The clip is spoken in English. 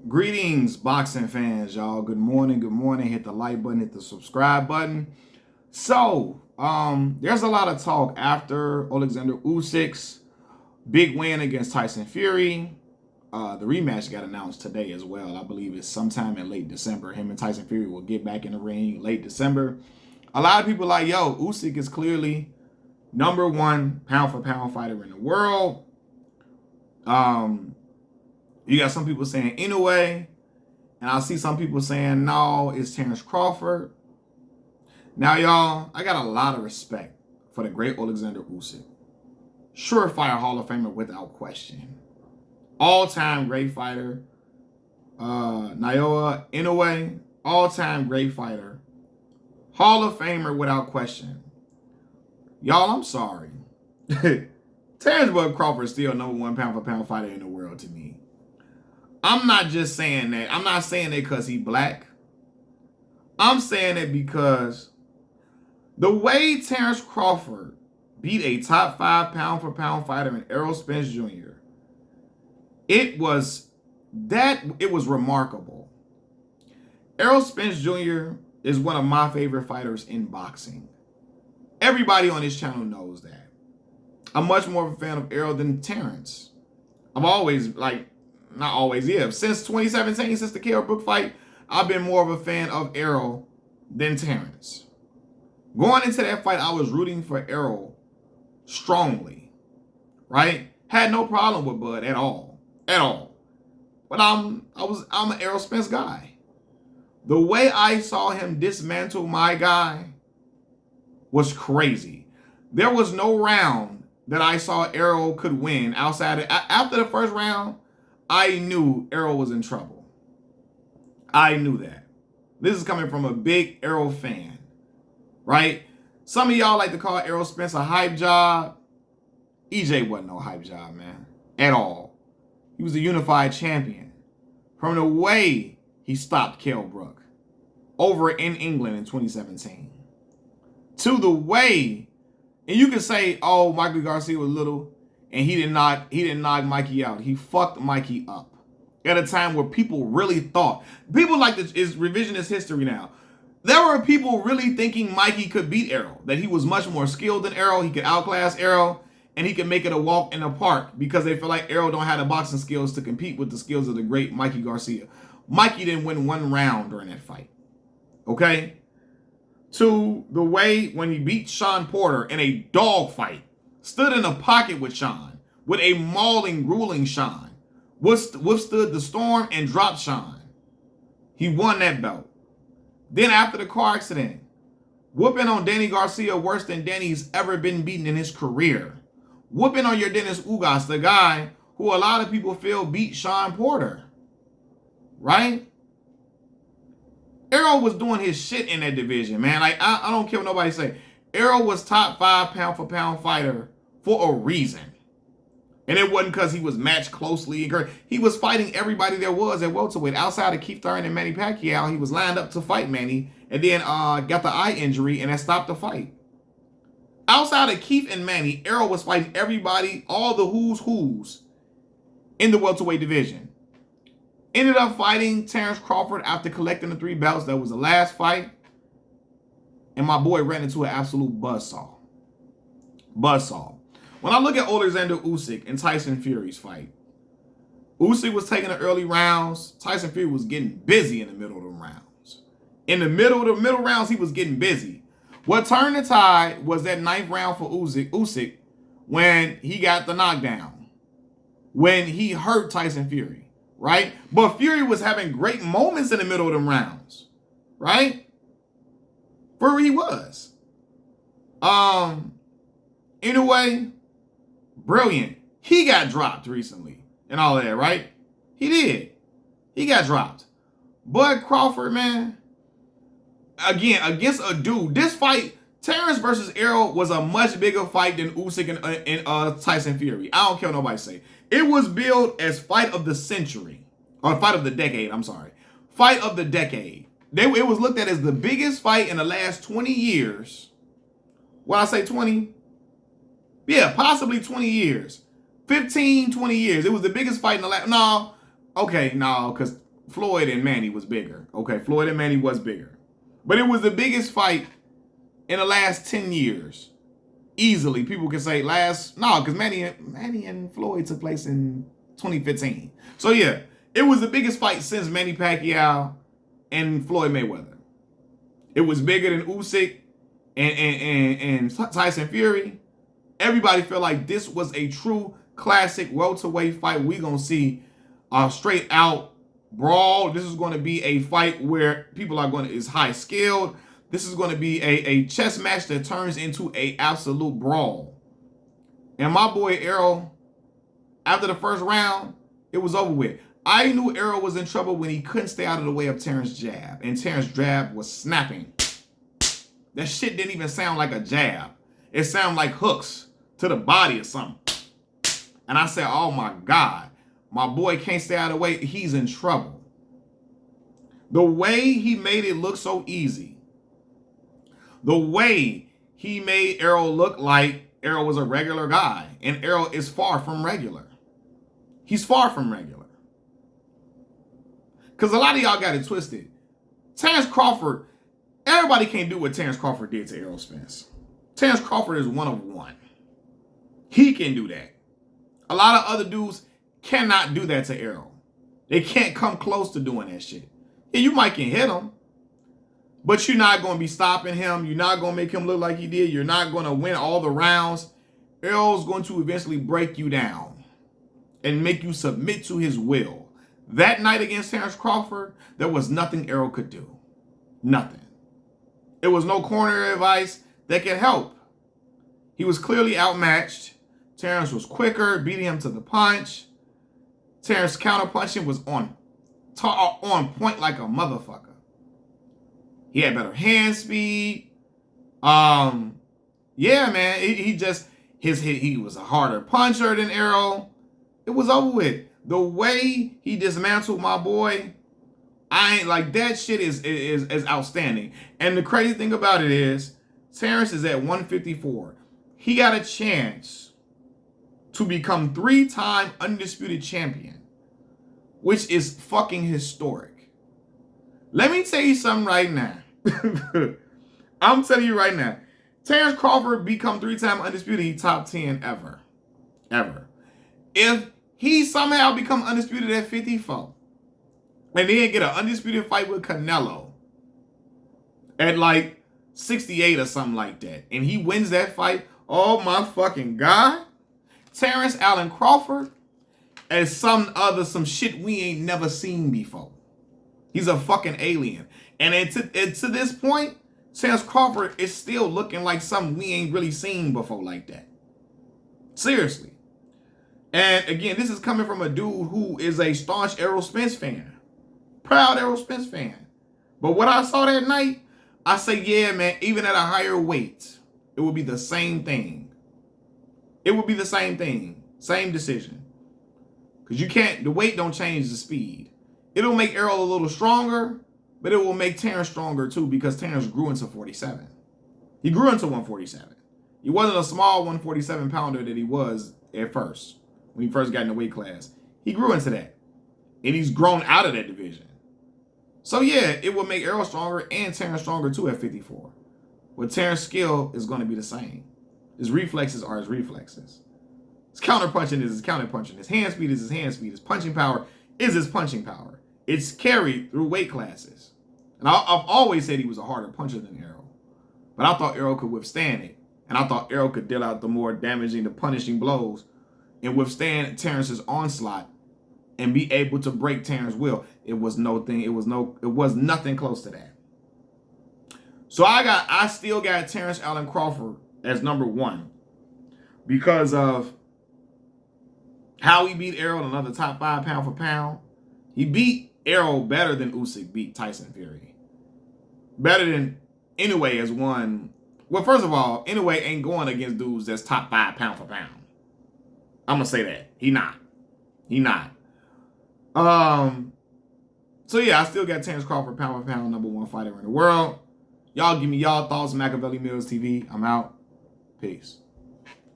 Greetings, boxing fans, y'all. Good morning, good morning. Hit the like button, hit the subscribe button. There's a lot of talk after Alexander Usyk's big win against Tyson Fury. The rematch got announced today as well. I believe it's sometime in late December. Him and Tyson Fury will get back in the ring late December. A lot of people are like, yo, Usyk is clearly number one pound for pound fighter in the world. You got some people saying Inoue, and I see some people saying no, it's Terence Crawford. Now, y'all, I got a lot of respect for the great Alexander Usyk. Surefire Hall of Famer without question. All-time great fighter. Naoya Inoue, all-time great fighter. Hall of Famer without question. Y'all, I'm sorry. Terence Bud Crawford is still number one pound for pound fighter in the world to me. I'm not just saying that. I'm not saying that because he's black. I'm saying it because the way Terence Crawford beat a top 5 pound for pound fighter in Errol Spence Jr., it was remarkable. Errol Spence Jr. is one of my favorite fighters in boxing. Everybody on this channel knows that. I'm much more of a fan of Errol than Terence. I've always, since 2017, since the Kell Brook fight, I've been more of a fan of Errol than Terence. Going into that fight, I was rooting for Errol strongly, right? Had no problem with Bud at all. But I'm an Errol Spence guy. The way I saw him dismantle my guy was crazy. There was no round that I saw Errol could win after the first round. I knew Errol was in trouble. I knew that. This is coming from a big Errol fan, right? Some of y'all like to call Errol Spence a hype job. EJ wasn't no hype job, man, at all. He was a unified champion. From the way he stopped Kell Brook over in England in 2017, to the way, and you can say, oh, Michael Garcia was little, and he didn't knock Mikey out. He fucked Mikey up at a time where people really thought. People like this is revisionist history now. There were people really thinking Mikey could beat Errol, that he was much more skilled than Errol, he could outclass Errol, and he could make it a walk in the park because they feel like Errol don't have the boxing skills to compete with the skills of the great Mikey Garcia. Mikey didn't win one round during that fight. Okay? To the way when he beat Sean Porter in a dog fight, stood in a pocket with Sean, with a mauling, grueling Sean, withstood the storm and dropped Sean. He won that belt. Then after the car accident, whooping on Danny Garcia worse than Danny's ever been beaten in his career. Whooping on your Dennis Ugas, the guy who a lot of people feel beat Sean Porter. Right? Errol was doing his shit in that division, man. Like, I don't care what nobody say. Errol was top 5 pound for pound fighter for a reason. And it wasn't because he was matched closely. He was fighting everybody there was at welterweight. Outside of Keith Thurman and Manny Pacquiao, he was lined up to fight Manny and then got the eye injury and that stopped the fight. Outside of Keith and Manny, Errol was fighting everybody, all the who's in the welterweight division. Ended up fighting Terence Crawford after collecting the 3 belts. That was the last fight. And my boy ran into an absolute buzzsaw. When I look at Alexander Usyk and Tyson Fury's fight, Usyk was taking the early rounds. Tyson Fury was getting busy in the middle of the rounds. In the middle rounds, he was getting busy. What turned the tide was that 9th round for Usyk when he got the knockdown. When he hurt Tyson Fury, right? But Fury was having great moments in the middle of them rounds, right? Fury was. In a way, brilliant. He got dropped recently and all of that, right? He did. He got dropped. Bud Crawford, man, again, against a dude. This fight, Terence versus Errol, was a much bigger fight than Usyk and Tyson Fury. I don't care what nobody say. It was billed as fight of the century. Or fight of the decade, I'm sorry. Fight of the decade. It was looked at as the biggest fight in the last 20 years. When I say 20, yeah, possibly 20 years. 15, 20 years. It was the biggest fight in the last... No, because Floyd and Manny was bigger. Okay, Floyd and Manny was bigger. But it was the biggest fight in the last 10 years. Easily, people can say because Manny and Floyd took place in 2015. So yeah, it was the biggest fight since Manny Pacquiao and Floyd Mayweather. It was bigger than Usyk and Tyson Fury. Everybody felt like this was a true classic welterweight fight. We're going to see a straight out brawl. This is going to be a fight where people is high skilled. This is going to be a chess match that turns into a absolute brawl. And my boy Errol, after the first round, it was over with. I knew Errol was in trouble when he couldn't stay out of the way of Terrence's jab. And Terrence's jab was snapping. That shit didn't even sound like a jab. It sounded like hooks to the body or something. And I said, oh my God, my boy can't stay out of the way. He's in trouble. The way he made it look so easy. The way he made Errol look like Errol was a regular guy. And Errol is far from regular. He's far from regular. Because a lot of y'all got it twisted. Terence Crawford, everybody can't do what Terence Crawford did to Errol Spence. Terence Crawford is one of one. He can do that. A lot of other dudes cannot do that to Errol. They can't come close to doing that shit. Yeah, you might can hit him, but you're not going to be stopping him. You're not going to make him look like he did. You're not going to win all the rounds. Errol's going to eventually break you down and make you submit to his will. That night against Terence Crawford, there was nothing Errol could do. Nothing. It was no corner advice that could help. He was clearly outmatched. Terence was quicker, beating him to the punch. Terence counterpunching was on point like a motherfucker. He had better hand speed. Yeah, man. He was a harder puncher than Errol. It was over with. The way he dismantled my boy, I ain't like that shit is outstanding. And the crazy thing about it is, Terence is at 154. He got a chance to become 3-time undisputed champion, which is fucking historic. Let me tell you something right now. I'm telling you right now. Terence Crawford become 3-time undisputed, he top 10 ever. Ever. If he somehow become undisputed at 54, and then get an undisputed fight with Canelo at like 68 or something like that, and he wins that fight, oh my fucking God. Terence Allen Crawford as some shit we ain't never seen before. He's a fucking alien. And to this point, Terence Crawford is still looking like something we ain't really seen before like that. Seriously. And again, this is coming from a dude who is a staunch Errol Spence fan. Proud Errol Spence fan. But what I saw that night, I say, yeah, man, even at a higher weight, it would be the same thing. It would be the same thing. Same decision. Because the weight don't change the speed. It'll make Errol a little stronger, but it will make Terence stronger too, because Terence grew into 47. He grew into 147. He wasn't a small 147 pounder that he was at first, when he first got in the weight class. He grew into that. And he's grown out of that division. So yeah, it will make Errol stronger and Terence stronger too at 54. But Terence's skill is going to be the same. His reflexes are his reflexes. His counterpunching is his counterpunching. His hand speed is his hand speed. His punching power is his punching power. It's carried through weight classes. And I've always said he was a harder puncher than Errol. But I thought Errol could withstand it. And I thought Errol could deal out the more damaging, the punishing blows and withstand Terence's onslaught and be able to break Terence's will. It was nothing close to that. So I still got Terence Allen Crawford as number 1 because of how he beat Errol, another top 5 pound for pound. He beat Errol better than Usyk beat Tyson Fury. Better than Inoue has won. Well, first of all, Inoue ain't going against dudes that's top 5 pound for pound. I'm going to say that. He not. So yeah, I still got Terence Crawford, pound for pound, number 1 fighter in the world. Y'all give me y'all thoughts. Machiavelli Mills TV. I'm out. Peace.